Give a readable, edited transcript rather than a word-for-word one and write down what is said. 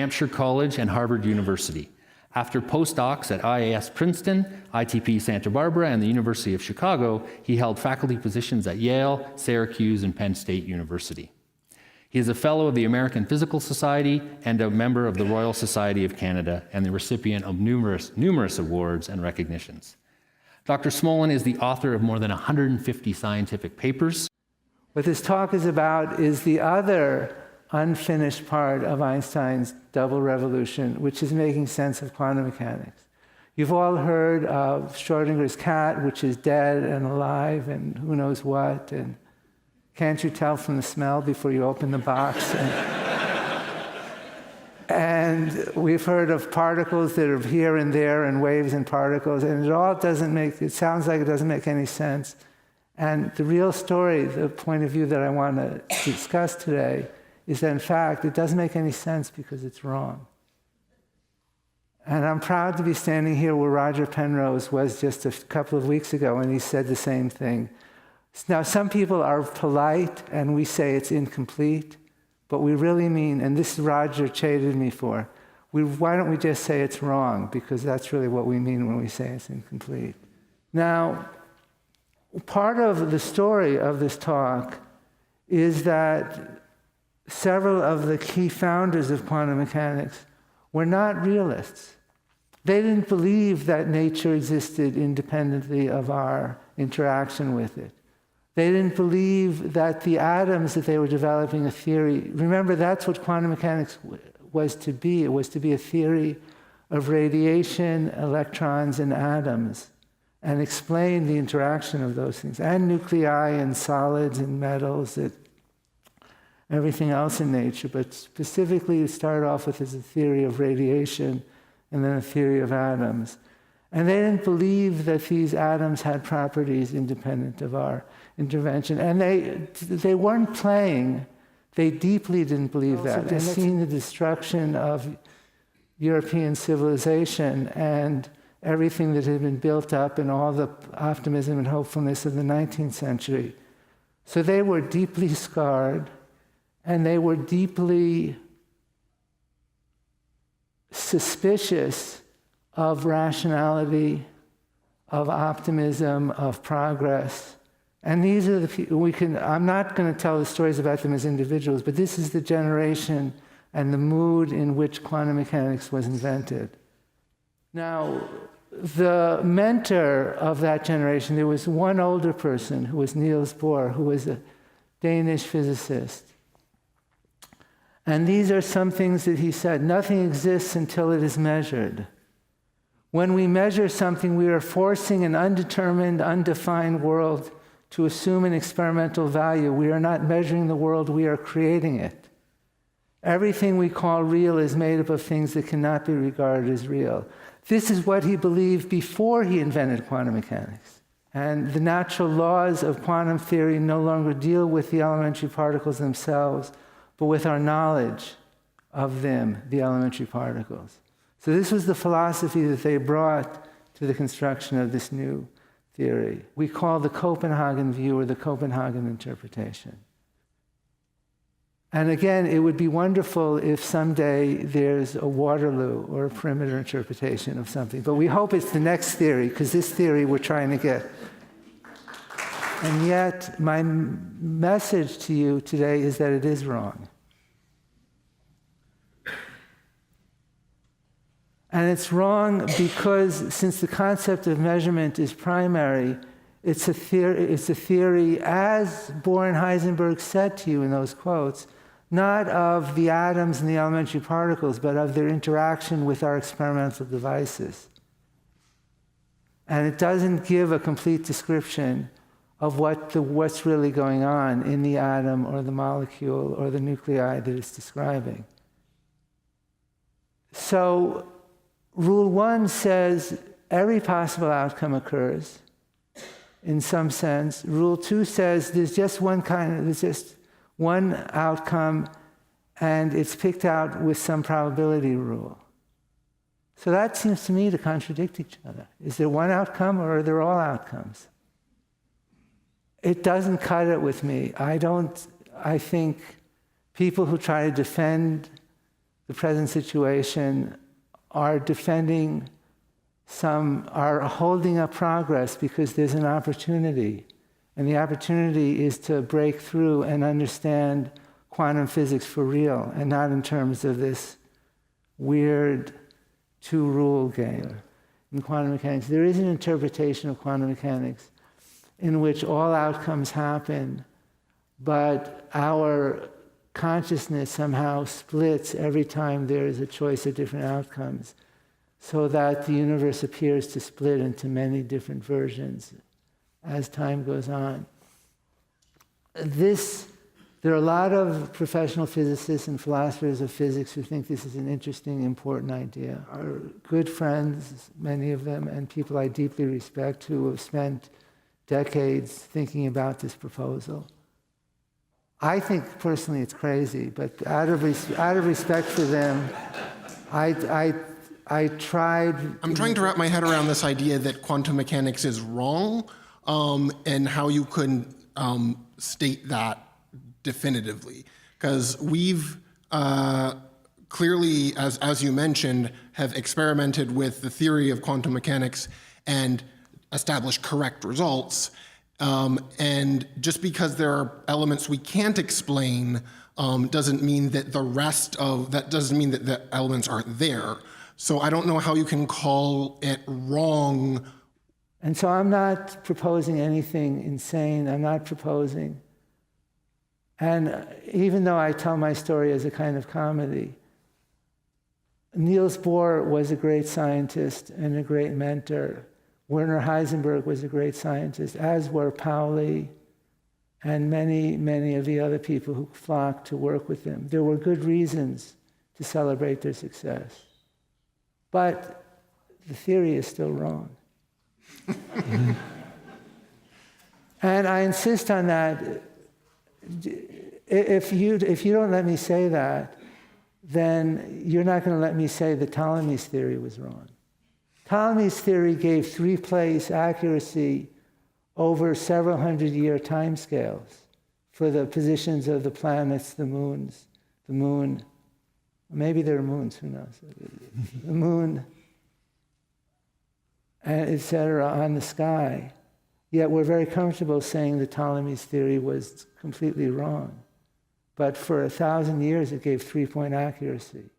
Hampshire College and Harvard University. After postdocs at IAS Princeton, ITP Santa Barbara, and the University of Chicago, he held faculty positions at Yale, Syracuse, and Penn State University. He is a fellow of the American Physical Society and a member of the Royal Society of Canada and the recipient of numerous awards and recognitions. Dr. Smolin is the author of more than 150 scientific papers. What this talk is about is the other unfinished part of Einstein's double revolution, which is making sense of quantum mechanics. You've all heard of Schrodinger's cat, which is dead and alive and who knows what, and can't you tell from the smell before you open the box? And we've heard of particles that are here and there and waves and particles, and it sounds like it doesn't make any sense. And the real story, the point of view that I want to discuss today, is that in fact it doesn't make any sense because it's wrong. And I'm proud to be standing here where Roger Penrose was just a couple of weeks ago, and he said the same thing. Now, some people are polite and we say it's incomplete, but we really mean, and this Roger chided me for, why don't we just say it's wrong? Because that's really what we mean when we say it's incomplete. Now, part of the story of this talk is that several of the key founders of quantum mechanics were not realists. They didn't believe that nature existed independently of our interaction with it. They didn't believe that the atoms that they were developing a theory. Remember, that's what quantum mechanics was to be. It was to be a theory of radiation, electrons, and atoms, and explain the interaction of those things, and nuclei, and solids, and metals, and everything else in nature. But specifically, it started off with as a theory of radiation, and then a theory of atoms. And they didn't believe that these atoms had properties independent of our intervention. And they weren't playing. They deeply didn't believe that. They've seen the destruction of European civilization and everything that had been built up and all the optimism and hopefulness of the 19th century. So they were deeply scarred, and they were deeply suspicious of rationality, of optimism, of progress. And these are the people I'm not going to tell the stories about them as individuals, but this is the generation and the mood in which quantum mechanics was invented. Now, the mentor of that generation, there was one older person who was Niels Bohr, who was a Danish physicist. And these are some things that he said. Nothing exists until it is measured. When we measure something, we are forcing an undetermined, undefined world to assume an experimental value. We are not measuring the world, we are creating it. Everything we call real is made up of things that cannot be regarded as real. This is what he believed before he invented quantum mechanics. And the natural laws of quantum theory no longer deal with the elementary particles themselves, but with our knowledge of them, the elementary particles. So this was the philosophy that they brought to the construction of this new theory. We call the Copenhagen view or the Copenhagen interpretation. And again, it would be wonderful if someday there's a Waterloo or a perimeter interpretation of something. But we hope it's the next theory, because this theory we're trying to get. And yet, my message to you today is that it is wrong. And it's wrong because since the concept of measurement is primary, it's a theory, as Bohr and Heinsenberg said to you in those quotes, not of the atoms and the elementary particles, but of their interaction with our experimental devices. And it doesn't give a complete description of what's really going on in the atom or the molecule or the nuclei that it's describing. So, Rule 1 says every possible outcome occurs in some sense. Rule 2 says there's just one outcome, and it's picked out with some probability rule. So that seems to me to contradict each other. Is there one outcome, or are there all outcomes? It doesn't cut it with me. I think people who try to defend the present situation are defending are holding up progress because there's an opportunity. And the opportunity is to break through and understand quantum physics for real, and not in terms of this weird two-rule game. In quantum mechanics, there is an interpretation of quantum mechanics in which all outcomes happen, but our consciousness somehow splits every time there is a choice of different outcomes, so that the universe appears to split into many different versions as time goes on. There are a lot of professional physicists and philosophers of physics who think this is an interesting, important idea. Our good friends, many of them, and people I deeply respect who have spent decades thinking about this proposal. I think personally it's crazy, but out of respect for them, I tried. I'm trying to wrap my head around this idea that quantum mechanics is wrong, and how you couldn't state that definitively. Because we've clearly, as you mentioned, have experimented with the theory of quantum mechanics and established correct results. And just because there are elements we can't explain doesn't mean that the elements aren't there. So I don't know how you can call it wrong. And so I'm not proposing anything insane. I'm not proposing. And even though I tell my story as a kind of comedy, Niels Bohr was a great scientist and a great mentor. Werner Heinsenberg was a great scientist, as were Pauli and many, many of the other people who flocked to work with him. There were good reasons to celebrate their success. But the theory is still wrong. And I insist on that. If you don't let me say that, then you're not going to let me say that Ptolemy's theory was wrong. Ptolemy's theory gave three-place accuracy over several hundred-year timescales for the positions of the planets, the moon. Maybe there are moons, who knows? The moon, et cetera, on the sky. Yet we're very comfortable saying that Ptolemy's theory was completely wrong. But for 1,000 years, it gave three-point accuracy.